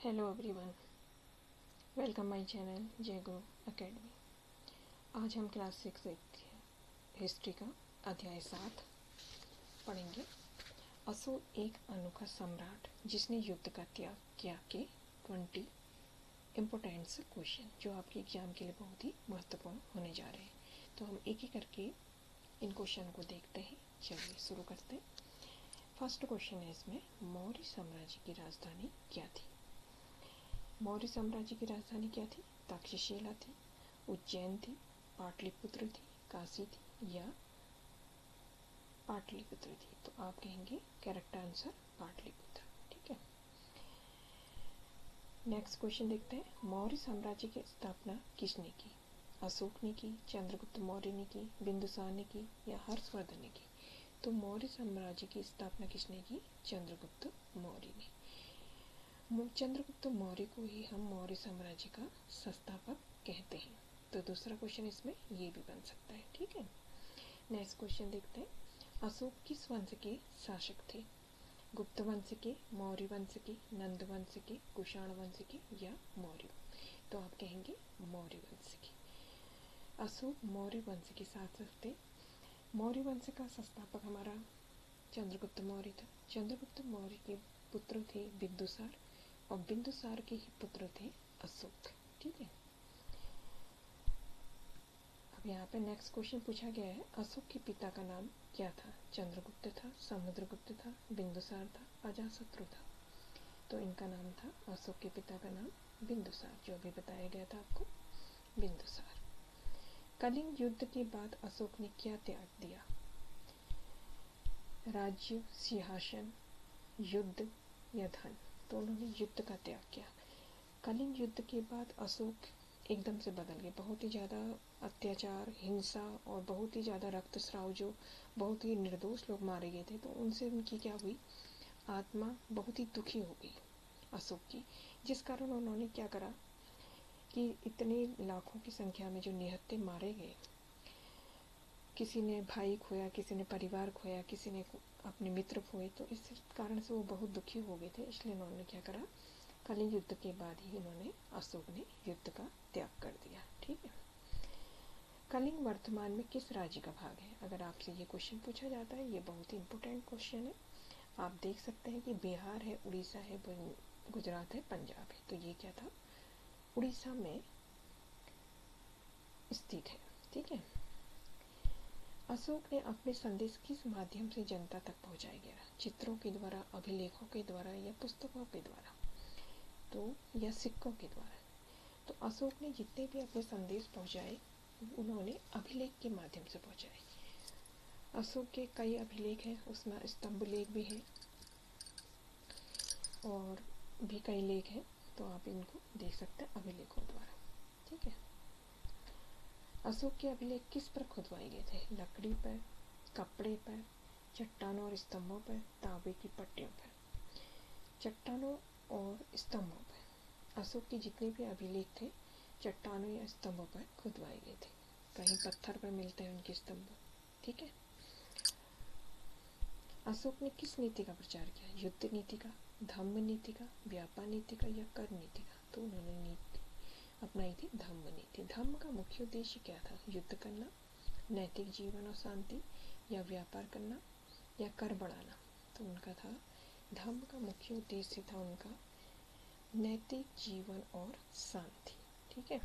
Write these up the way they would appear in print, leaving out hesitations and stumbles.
Hello everyone, welcome my channel जय गुरु academy. आज हम क्लास 6 हिस्ट्री का अध्याय 7 पढ़ेंगे। अशोक एक अनोखा सम्राट जिसने युद्ध का त्याग किया के 20 इम्पोर्टेंट से क्वेश्चन जो आपके एग्जाम के लिए बहुत ही महत्वपूर्ण होने जा रहे हैं। तो हम एक एक करके इन क्वेश्चन को देखते हैं। चलिए शुरू करते हैं। फर्स्ट क्वेश्चन है इसमें, मौर्य साम्राज्य की राजधानी क्या थी? मौर्य साम्राज्य की राजधानी क्या थी? तक्षशिला थी, उज्जैन थी, पाटलिपुत्र थी, काशी थी या पाटलिपुत्र थी? तो आप कहेंगे करेक्ट आंसर पाटलिपुत्र। ठीक है, नेक्स्ट क्वेश्चन देखते हैं। मौर्य साम्राज्य की स्थापना किसने की? अशोक ने की, चंद्रगुप्त मौर्य ने की, बिंदुसार ने की या हर्षवर्धन ने की? तो मौर्य साम्राज्य की स्थापना किसने की? चंद्रगुप्त मौर्य ने। चंद्रगुप्त मौर्य को ही हम मौर्य साम्राज्य का संस्थापक कहते हैं। तो दूसरा क्वेश्चन इसमें ये भी बन सकता है। ठीक है, नेक्स्ट क्वेश्चन देखते हैं। अशोक किस वंश के शासक थे? गुप्त वंश के, मौर्य वंश के, नंद वंश के, कुषाण वंश के या मौर्य? तो आप कहेंगे मौर्य वंश के। अशोक मौर्य वंश के शासक थे। मौर्य वंश का संस्थापक हमारा चंद्रगुप्त मौर्य था। चंद्रगुप्त मौर्य के पुत्र थे बिंदुसार और बिंदुसार के ही पुत्र थे अशोक। ठीक है, अब यहाँ पे नेक्स्ट क्वेश्चन पूछा गया है, अशोक के पिता का नाम क्या था? चंद्रगुप्त था, समुद्रगुप्त था, बिंदुसार था, अजातशत्रु था? तो इनका नाम था, अशोक के पिता का नाम बिंदुसार, जो अभी बताया गया था आपको, बिंदुसार। कलिंग युद्ध के बाद अशोक ने क्या त्याग दिया? राज्य, सिंहासन, युद्ध या धन? तो उन्होंने युद्ध का त्याग किया। कलिंग युद्ध के बाद अशोक एकदम से बदल गए। बहुत ही ज़्यादा अत्याचार, हिंसा और बहुत ही ज़्यादा रक्तस्राव, जो बहुत ही निर्दोष लोग मारे गए थे, तो उनसे उनकी क्या हुई, आत्मा बहुत ही दुखी हो गई अशोक की। जिस कारण उन्होंने क्या करा कि इतने लाखों की संख्या में जो निहत्थे मारे गए, किसी ने भाई खोया, किसी ने परिवार खोया, किसी ने अपने मित्र खोए, तो इस कारण से वो बहुत दुखी हो गए थे। इसलिए उन्होंने क्या करा, कलिंग युद्ध के बाद ही इन्होंने, अशोक ने युद्ध का त्याग कर दिया। ठीक है, कलिंग वर्तमान में किस राज्य का भाग है? अगर आपसे ये क्वेश्चन पूछा जाता है, ये बहुत ही इंपॉर्टेंट क्वेश्चन है। आप देख सकते हैं कि बिहार है, उड़ीसा है, गुजरात है, पंजाब है। तो ये क्या था, उड़ीसा में स्थित है। ठीक है, अशोक ने अपने संदेश किस माध्यम से जनता तक पहुंचाया गया? चित्रों के द्वारा, अभिलेखों के द्वारा या पुस्तकों के द्वारा? तो या सिक्कों के द्वारा? तो अशोक ने जितने भी अपने संदेश पहुंचाए, उन्होंने अभिलेख के माध्यम से पहुंचाए। अशोक के कई अभिलेख हैं, उसमें स्तंभ लेख भी है और भी कई लेख हैं, तो आप इनको देख सकते हैं अभिलेखों द्वारा। ठीक है, अशोक के अभिलेख किस पर खुदवाए गए थे? लकड़ी पर, कपड़े पर, चट्टानों और स्तंभों पर, तांबे की पट्टियों पर? चट्टानों और स्तंभों पर। अशोक के जितने भी अभिलेख थे चट्टानों या स्तंभों पर खुदवाए गए थे। कहीं पत्थर पर मिलते हैं उनके स्तंभ। ठीक है, अशोक ने किस नीति का प्रचार किया? युद्ध नीति का, धम्म नीति का, व्यापार नीति का या कर नीति का? तो उन्होंने नीति अपनाई थी धम्म नीति। धम्म का मुख्य उद्देश्य क्या था? युद्ध करना, नैतिक जीवन और शांति, या व्यापार करना या कर बढ़ाना? तो उनका था, धम्म का मुख्य उद्देश्य था उनका नैतिक जीवन और शांति। ठीक है,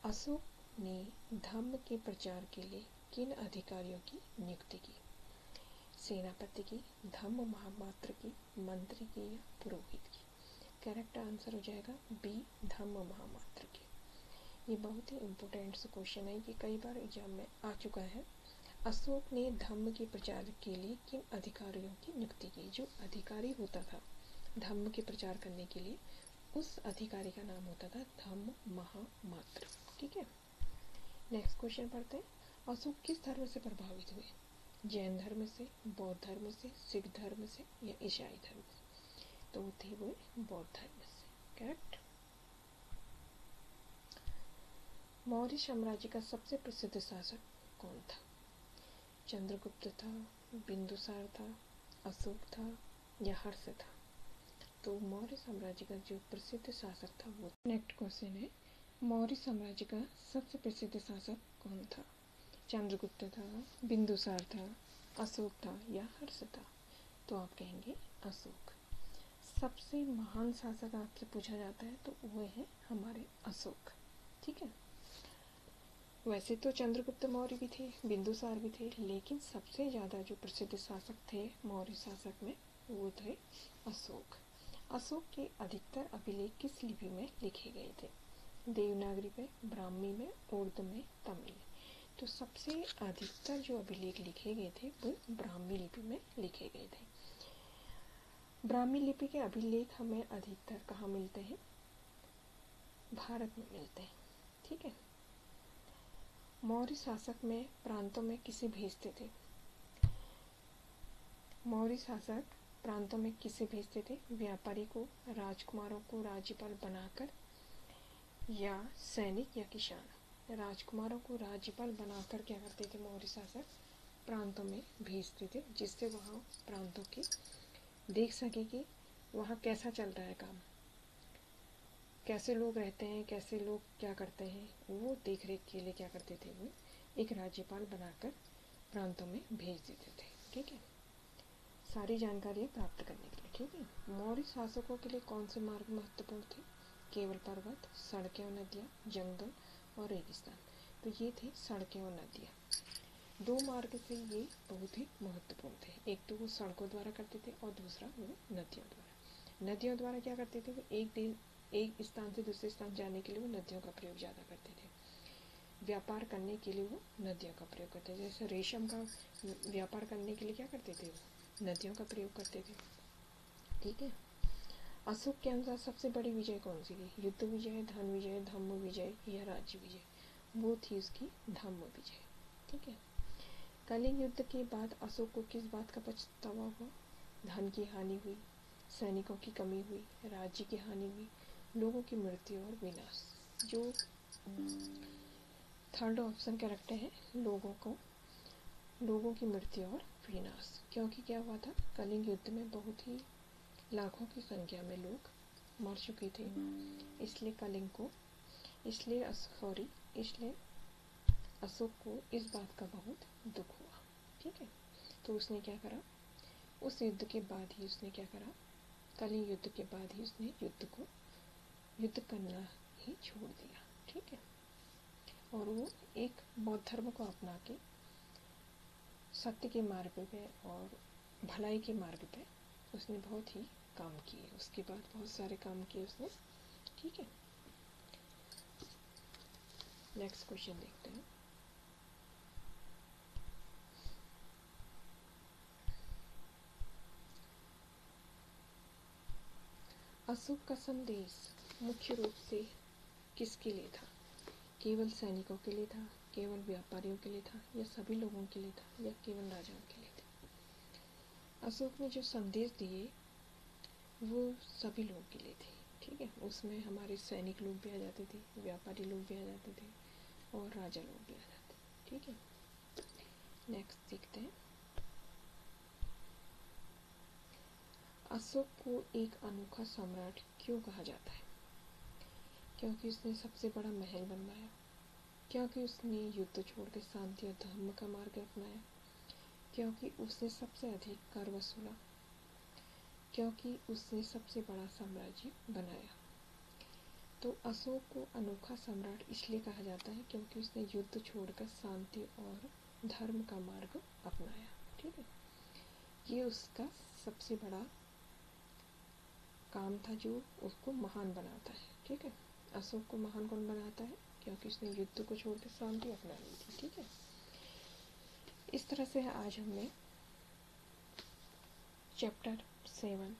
अशोक ने धम्म के प्रचार के लिए किन अधिकारियों की नियुक्ति की? सेनापति की, धम्म महामात्र की, मंत्री की या पुरोहित की? करेक्ट आंसर हो जाएगा बी, धम्म महामात्र की। ये बहुत ही इम्पोर्टेंट सा क्वेश्चन है, ये कई बार एग्जाम में आ चुका है। अशोक ने धम्म के प्रचार के लिए किन अधिकारियों की नियुक्ति की? जो अधिकारी होता था धम्म के प्रचार करने के लिए, उस अधिकारी का नाम होता था धम्म महामात्र। ठीक है, नेक्स्ट क्वेश्चन पढ़ते हैं। अशोक किस धर्म से प्रभावित हुए? जैन धर्म से, बौद्ध धर्म से, सिख धर्म से या ईसाई धर्म से? तो थे वो बौद्ध धर्म से। करेक्ट। मौर्य साम्राज्य का सबसे प्रसिद्ध शासक कौन था? चंद्रगुप्त था, बिंदुसार था, अशोक था या हर्ष था? तो मौर्य साम्राज्य का जो प्रसिद्ध शासक था वो। नेक्स्ट क्वेश्चन है, मौर्य साम्राज्य का सबसे प्रसिद्ध शासक कौन था? चंद्रगुप्त था, बिंदुसार था, अशोक था या हर्ष था? तो आप कहेंगे अशोक। सबसे महान शासक आपसे पूछा जाता है तो वो है हमारे अशोक। ठीक है, वैसे तो चंद्रगुप्त मौर्य भी थे, बिंदुसार भी थे, लेकिन सबसे ज़्यादा जो प्रसिद्ध शासक थे मौर्य शासक में वो थे अशोक। अशोक के अधिकतर अभिलेख किस लिपि में लिखे गए थे? देवनागरी में, ब्राह्मी में, उर्दू में, तमिल में। तो सबसे अधिकतर जो अभिलेख लिखे गए थे वो ब्राह्मी लिपि में लिखे गए थे। ब्राह्मी लिपि के अभिलेख हमें अधिकतर कहाँ मिलते हैं? भारत में मिलते हैं। ठीक है, मौर्य शासक में प्रांतों में किसे भेजते थे? मौर्य शासक प्रांतों में किसे भेजते थे? व्यापारी को, राजकुमारों को राज्यपाल बनाकर, या सैनिक या किसान? राजकुमारों को राज्यपाल बनाकर क्या करते थे मौर्य शासक? प्रांतों में भेजते थे, जिससे वहाँ प्रांतों की देख सके कि वहाँ कैसा चल रहा है काम, कैसे लोग रहते हैं, कैसे लोग क्या करते हैं, वो देख रेख के लिए क्या करते थे? वो एक राज्यपाल बनाकर प्रांतों में भेज देते थे। ठीक है, सारी जानकारी प्राप्त करने के लिए। ठीक है, मौर्य शासकों के लिए कौन से मार्ग महत्वपूर्ण थे? केवल पर्वत, सड़कें और नदियाँ, जंगल और रेगिस्तान। तो ये थे सड़कें और नदियाँ। दो मार्ग से ये बहुत ही महत्वपूर्ण थे। एक तो वो सड़कों द्वारा करते थे और दूसरा वो नदियों द्वारा। नदियों द्वारा क्या करते थे? वो एक स्थान से दूसरे स्थान जाने के लिए वो नदियों का प्रयोग ज़्यादा करते थे। व्यापार करने के लिए वो नदियों का प्रयोग करते थे। जैसे रेशम का व्यापार करने के लिए क्या करते थे? वो नदियों का प्रयोग करते थे। ठीक है, अशोक के अनुसार सबसे बड़ी विजय कौन सी थी? युद्ध विजय, धन विजय, धम्म विजय या राज्य विजय? वो थी उसकी धम्म विजय। ठीक है, कलिंग युद्ध के बाद अशोक को किस बात का पछतावा हुआ? धन की हानि हुई, सैनिकों की कमी हुई, राज्य की हानि हुई, लोगों की मृत्यु और विनाश। जो थर्ड ऑप्शन क्या रखते हैं? लोगों की मृत्यु और विनाश। क्योंकि क्या हुआ था? कलिंग युद्ध में बहुत ही लाखों की संख्या में लोग मर चुके थे, इसलिए अशोक को इस बात का बहुत दुख हुआ। ठीक है, तो उसने क्या करा? उस युद्ध के बाद ही उसने क्या करा? कलिंग युद्ध के बाद ही उसने युद्ध करना ही छोड़ दिया। ठीक है, और वो एक बौद्ध धर्म को अपना के सत्य के मार्ग पे और भलाई के मार्ग पे उसने बहुत ही काम किए। उसके बाद बहुत सारे काम किए उसने। ठीक है, नेक्स्ट क्वेश्चन देखते हैं। अशोक का संदेश मुख्य रूप से किसके लिए था? केवल सैनिकों के लिए था, केवल व्यापारियों के लिए था, या सभी लोगों के लिए था, या केवल राजाओं के लिए था? अशोक ने जो संदेश दिए वो सभी लोगों के लिए थे। ठीक है, उसमें हमारे सैनिक लोग भी आ जाते थे, व्यापारी लोग भी आ जाते थे और राजा लोग भी आ जाते थे। ठीक है, नेक्स्ट देखते हैं। अशोक को एक अनोखा सम्राट क्यों कहा जाता है? क्योंकि उसने सबसे बड़ा महल बनवाया, क्योंकि उसने युद्ध छोड़कर शांति और धर्म का मार्ग अपनाया, क्योंकि उसने सबसे अधिक कर वसूला, क्योंकि उसने सबसे बड़ा साम्राज्य बनाया। तो अशोक को अनोखा सम्राट इसलिए कहा जाता है क्योंकि उसने युद्ध छोड़कर शांति और धर्म का मार्ग अपनाया। ठीक है, ये उसका सबसे बड़ा काम था जो उसको महान बनाता है। ठीक है, अशोक को महान कौन बनाता है? क्योंकि उसने युद्ध को छोड़कर शांति अपना ली थी। ठीक है, इस तरह से आज हमने चैप्टर 7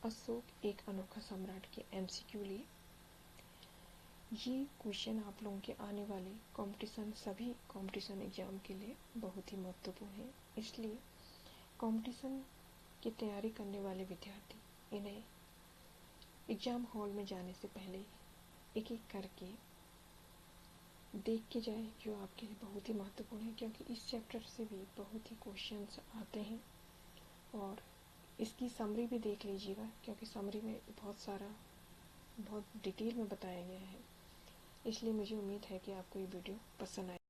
अशोक एक अनोखा सम्राट के MCQ लिए। ये क्वेश्चन आप लोगों के आने वाले सभी कंपटीशन एग्जाम के लिए बहुत ही महत्वपूर्ण है। इसलिए कंपटीशन की तैयारी करने वाले विद्यार्थी इन्हें एग्ज़ाम हॉल में जाने से पहले एक एक करके देख के जाए, जो आपके लिए बहुत ही महत्वपूर्ण है, क्योंकि इस चैप्टर से भी बहुत ही क्वेश्चंस आते हैं और इसकी समरी भी देख लीजिएगा, क्योंकि समरी में बहुत डिटेल में बताया गया है। इसलिए मुझे उम्मीद है कि आपको ये वीडियो पसंद आए।